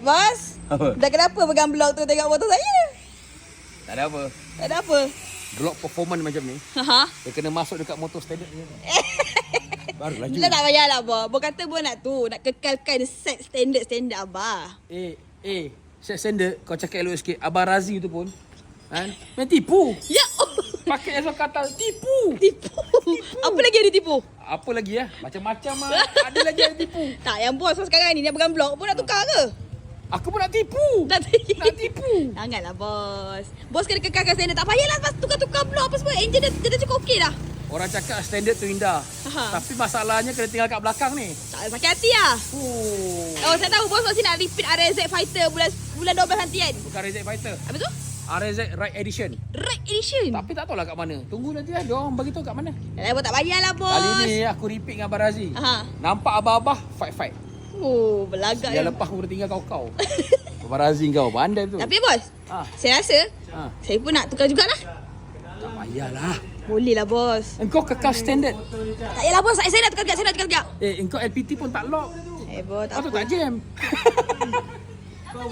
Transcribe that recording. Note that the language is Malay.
Bos. Apa? Dah kenapa pegang blog tu tengok motor saya? Tak ada apa. Tak ada apa. Blok performance macam ni, Ha. dia kena masuk dekat motor standard ni. Baru laju. Kita tak payahlah, Abah. Abah kata Abah nak tu. Nak kekalkan set standard Abah. Set standard, kau cakap elok sikit. Abang Razi tu pun, kan? Main tipu. Ya. Pakai esok kata tipu. Tipu. Apa lagi ada tipu? Apa lagi ya? Macam-macam lah. Ada lagi yang tipu. Tak, yang bos sekarang ni dia pegang blog pun nak tukar ke? Aku pun nak tipu. Nak tipu. Janganlah, bos. Bos kena kekalkan standard. Tak payahlah lepas tukar-tukar blog apa semua. Enjin dia dah cukup okey dah. Orang cakap standard tu indah. Aha. Tapi masalahnya kena tinggal kat belakang ni. Tak sakit hati lah. Oh, saya tahu bos mesti nak repeat RZ Fighter bulan 12 nanti kan? Bukan RZ Fighter. Apa tu? RZ Ride Edition. Ride Edition. Tapi tak tahulah kat mana. Tunggu nanti lah. Diorang beritahu kat mana. Bos tak payahlah, bos. Kali ni aku repeat dengan Abang Razi. Aha. Nampak abah-abah fight. Oh, belagak. Yang lepas aku tinggal kau. Abang Razi kau pandai tu. Tapi bos, saya rasa saya pun nak tukar jugalah. Tak payahlah. Boleh lah, bos. Engkau kekal standard. Tak payahlah, bos. Saya nak tukar sekejap. Engkau LPT pun tak lock. Bos, tak Patut apa. tak jam.